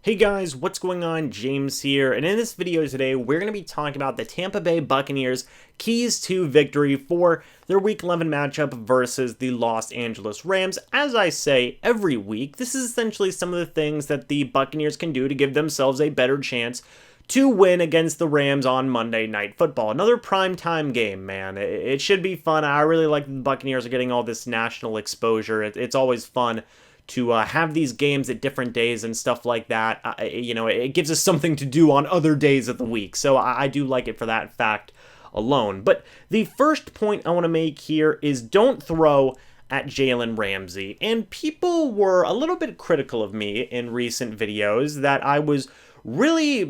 Hey guys, what's going on? James here, and in this video today, we're going to be talking about the Tampa Bay Buccaneers' keys to victory for their Week 11 matchup versus the Los Angeles Rams. As I say every week, this is essentially some of the things that the Buccaneers can do to give themselves a better chance to win against the Rams on Monday Night Football. Another primetime game, man. It should be fun. I really like the Buccaneers are getting all this national exposure. It's always fun to have these games at different days and stuff like that. It gives us something to do on other days of the week. So I do like it for that fact alone. But the first point I want to make here is don't throw at Jalen Ramsey. And people were a little bit critical of me in recent videos that I was really,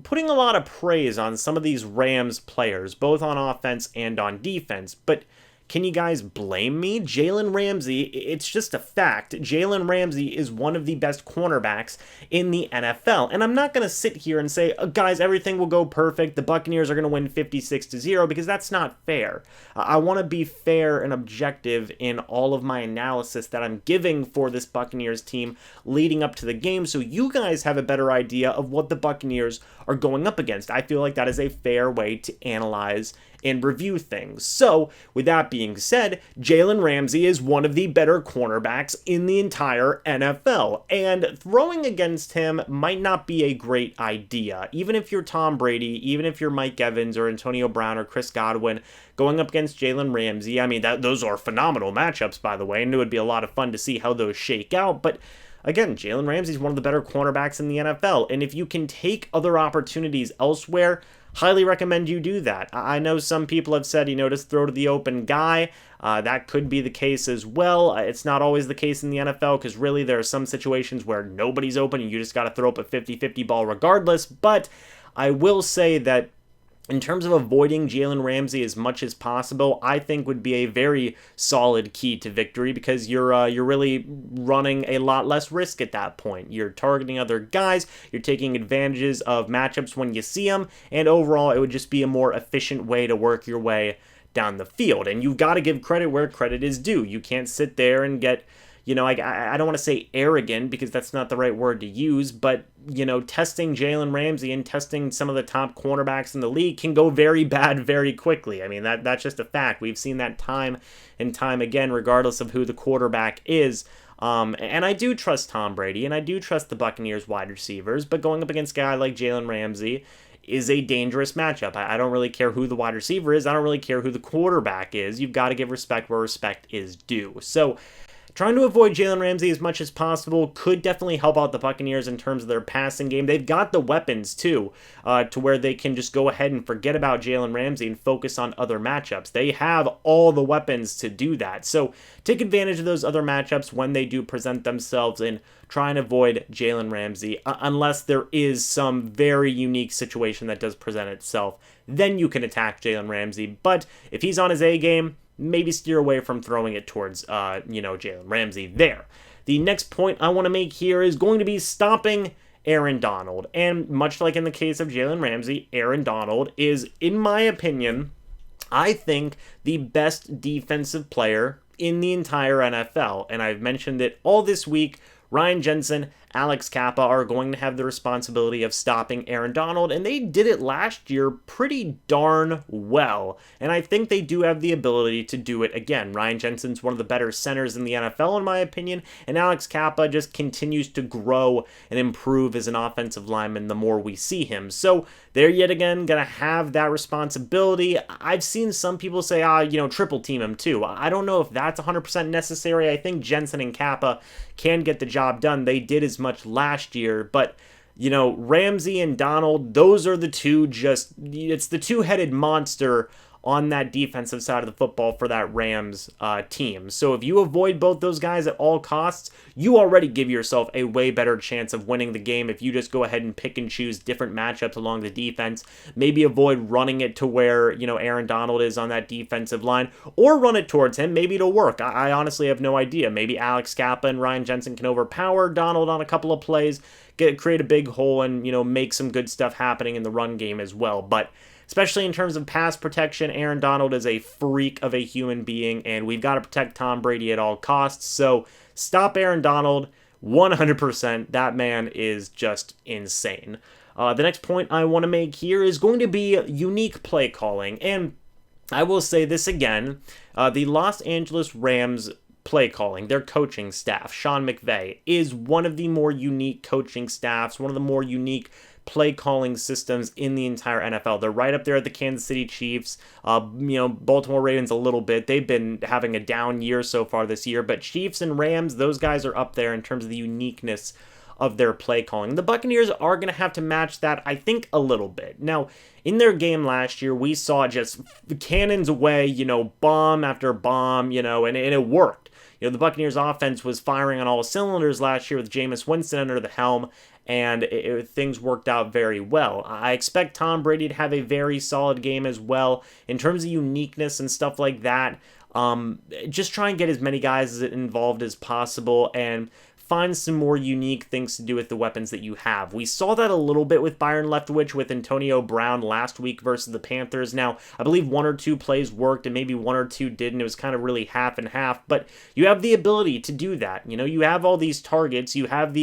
putting a lot of praise on some of these Rams players, both on offense and on defense. But can you guys blame me? Jalen Ramsey, it's just a fact. Jalen Ramsey is one of the best cornerbacks in the NFL. And I'm not going to sit here and say, guys, everything will go perfect. The Buccaneers are going to win 56-0 because that's not fair. I want to be fair and objective in all of my analysis that I'm giving for this Buccaneers team leading up to the game so you guys have a better idea of what the Buccaneers are going up against. I feel like that is a fair way to analyze and review things. So, with that being said, Jalen Ramsey is one of the better cornerbacks in the entire NFL, and throwing against him might not be a great idea. Even if you're Tom Brady, even if you're Mike Evans or Antonio Brown or Chris Godwin, going up against Jalen Ramsey, I mean, those are phenomenal matchups, by the way, and it would be a lot of fun to see how those shake out, but again, Jalen Ramsey is one of the better cornerbacks in the NFL, and if you can take other opportunities elsewhere, highly recommend you do that. I know some people have said, just throw to the open guy. That could be the case as well. It's not always the case in the NFL because really there are some situations where nobody's open and you just got to throw up a 50-50 ball regardless. But I will say that in terms of avoiding Jalen Ramsey as much as possible, I think would be a very solid key to victory because you're really running a lot less risk at that point. You're targeting other guys, you're taking advantages of matchups when you see them, and overall it would just be a more efficient way to work your way down the field. And you've got to give credit where credit is due. You can't sit there and get I don't want to say arrogant because that's not the right word to use, but, testing Jalen Ramsey and testing some of the top cornerbacks in the league can go very bad very quickly. I mean, that's just a fact. We've seen that time and time again, regardless of who the quarterback is. And I do trust Tom Brady, and I do trust the Buccaneers wide receivers, but going up against a guy like Jalen Ramsey is a dangerous matchup. I don't really care who the wide receiver is. I don't really care who the quarterback is. You've got to give respect where respect is due. So, trying to avoid Jalen Ramsey as much as possible could definitely help out the Buccaneers in terms of their passing game. They've got the weapons, too, to where they can just go ahead and forget about Jalen Ramsey and focus on other matchups. They have all the weapons to do that. So take advantage of those other matchups when they do present themselves and try and avoid Jalen Ramsey, unless there is some very unique situation that does present itself. Then you can attack Jalen Ramsey. But if he's on his A game, maybe steer away from throwing it towards, Jalen Ramsey there. The next point I want to make here is going to be stopping Aaron Donald. And much like in the case of Jalen Ramsey, Aaron Donald is, in my opinion, I think the best defensive player in the entire NFL. And I've mentioned it all this week. Ryan Jensen, Alex Kappa are going to have the responsibility of stopping Aaron Donald, and they did it last year pretty darn well. And I think they do have the ability to do it again. Ryan Jensen's one of the better centers in the NFL, in my opinion, and Alex Kappa just continues to grow and improve as an offensive lineman the more we see him. So they're yet again going to have that responsibility. I've seen some people say, triple team him too. I don't know if that's 100% necessary. I think Jensen and Kappa can get the job done. They did as much last year, but Ramsey and Donald, those are the two, it's the two-headed monster on that defensive side of the football for that Rams team. So if you avoid both those guys at all costs, you already give yourself a way better chance of winning the game if you just go ahead and pick and choose different matchups along the defense. Maybe avoid running it to where, Aaron Donald is on that defensive line, or run it towards him. Maybe it'll work. I honestly have no idea. Maybe Alex Kappa and Ryan Jensen can overpower Donald on a couple of plays, create a big hole, and, make some good stuff happening in the run game as well. But especially in terms of pass protection, Aaron Donald is a freak of a human being, and we've got to protect Tom Brady at all costs. So stop Aaron Donald 100%. That man is just insane. The next point I want to make here is going to be unique play calling. And I will say this again, the Los Angeles Rams play calling, their coaching staff, Sean McVay, is one of the more unique coaching staffs, one of the more unique play calling systems in the entire NFL. They're right up there at the Kansas City Chiefs, Baltimore Ravens a little bit. They've been having a down year so far this year, but Chiefs and Rams, those guys are up there in terms of the uniqueness of their play calling. The Buccaneers are going to have to match that, I think, a little bit. Now, in their game last year, we saw just cannons away, bomb after bomb, and it worked. The Buccaneers offense was firing on all cylinders last year with Jameis Winston under the helm, and things worked out very well. I expect Tom Brady to have a very solid game as well. In terms of uniqueness and stuff like that, just try and get as many guys involved as possible and find some more unique things to do with the weapons that you have. We saw that a little bit with Byron Leftwich with Antonio Brown last week versus the Panthers. Now, I believe one or two plays worked and maybe one or two didn't. It was kind of really half and half, but you have the ability to do that. You have all these targets. You have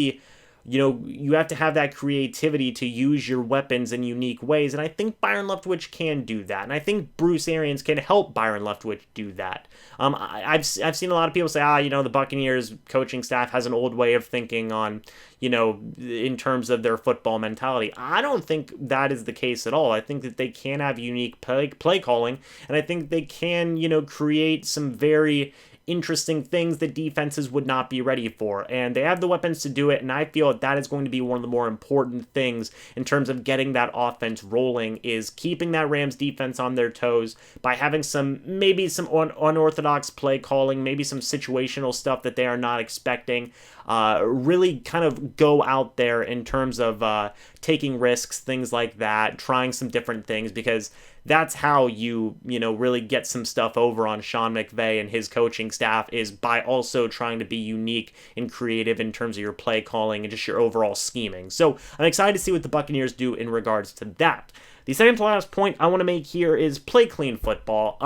you have to have that creativity to use your weapons in unique ways, and I think Byron Leftwich can do that, and I think Bruce Arians can help Byron Leftwich do that. I've seen a lot of people say, the Buccaneers coaching staff has an old way of thinking on, in terms of their football mentality. I don't think that is the case at all. I think that they can have unique play calling, and I think they can, create some very interesting things that defenses would not be ready for, and they have the weapons to do it, and I feel that is going to be one of the more important things in terms of getting that offense rolling, is keeping that Rams defense on their toes by having maybe some unorthodox play calling, maybe some situational stuff that they are not expecting. Really kind of go out there in terms of taking risks, things like that, trying some different things, because that's how you really get some stuff over on Sean McVay and his coaching staff, is by also trying to be unique and creative in terms of your play calling and just your overall scheming. So I'm excited to see what the Buccaneers do in regards to that. The second to last point I want to make here is play clean football.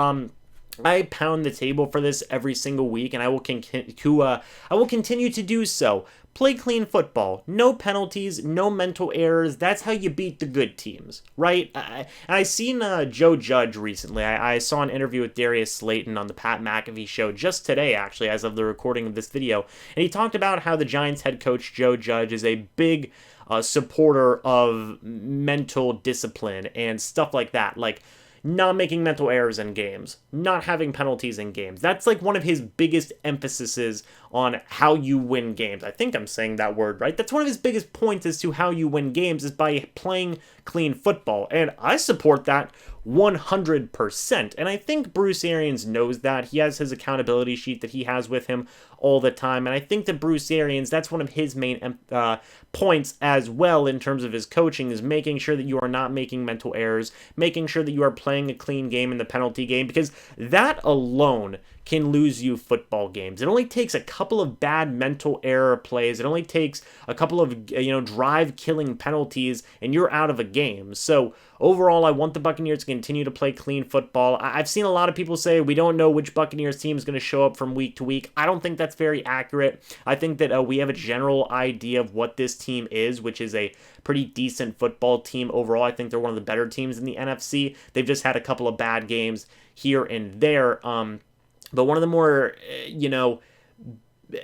I pound the table for this every single week, and I will continue to do so. Play clean football. No penalties, no mental errors. That's how you beat the good teams, right? I seen Joe Judge recently. I saw an interview with Darius Slayton on the Pat McAfee show just today, actually, as of the recording of this video. And he talked about how the Giants head coach Joe Judge is a big supporter of mental discipline and stuff like that. Like, not making mental errors in games, not having penalties in games. That's like one of his biggest emphases on how you win games. I think I'm saying that word right. That's one of his biggest points as to how you win games, is by playing clean football. And I support that 100%. And I think Bruce Arians knows that. He has his accountability sheet that he has with him all the time. And I think that Bruce Arians, that's one of his main points as well in terms of his coaching, is making sure that you are not making mental errors, making sure that you are playing a clean game in the penalty game, because that alone can lose you football games. It only takes a couple of bad mental error plays. It only takes a couple of drive-killing penalties, and you're out of a game. So overall, I want the Buccaneers to continue to play clean football. I've seen a lot of people say we don't know which Buccaneers team is going to show up from week to week. I don't think that's very accurate. I think that we have a general idea of what this team is, which is a pretty decent football team overall. I think they're one of the better teams in the NFC. They've just had a couple of bad games here and there. But one of the more,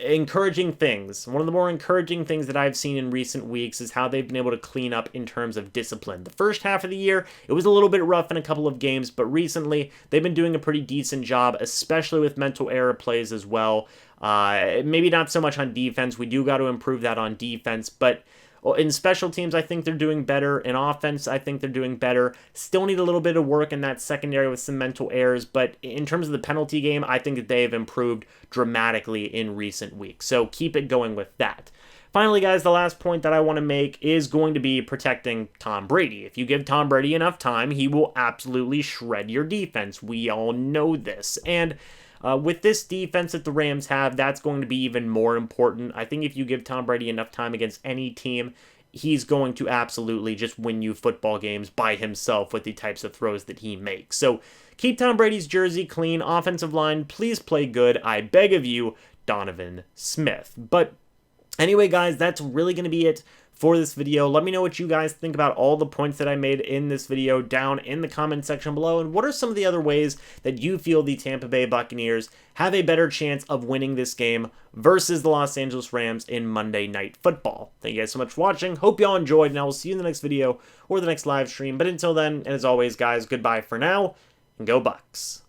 encouraging things, one of the more encouraging things that I've seen in recent weeks is how they've been able to clean up in terms of discipline. The first half of the year, it was a little bit rough in a couple of games, but recently they've been doing a pretty decent job, especially with mental error plays as well. Maybe not so much on defense. We do got to improve that on defense, but in special teams, I think they're doing better. In offense, I think they're doing better. Still need a little bit of work in that secondary with some mental errors, but in terms of the penalty game, I think that they have improved dramatically in recent weeks. So keep it going with that. Finally, guys, the last point that I want to make is going to be protecting Tom Brady. If you give Tom Brady enough time, he will absolutely shred your defense. We all know this. And with this defense that the Rams have, that's going to be even more important. I think if you give Tom Brady enough time against any team, he's going to absolutely just win you football games by himself with the types of throws that he makes. So keep Tom Brady's jersey clean. Offensive line, please play good. I beg of you, Donovan Smith. But Anyway, guys, that's really going to be it for this video. Let me know what you guys think about all the points that I made in this video down in the comment section below, and what are some of the other ways that you feel the Tampa Bay Buccaneers have a better chance of winning this game versus the Los Angeles Rams in Monday Night Football. Thank you guys so much for watching. Hope y'all enjoyed, and I will see you in the next video or the next live stream. But until then, and as always, guys, goodbye for now, and go Bucs.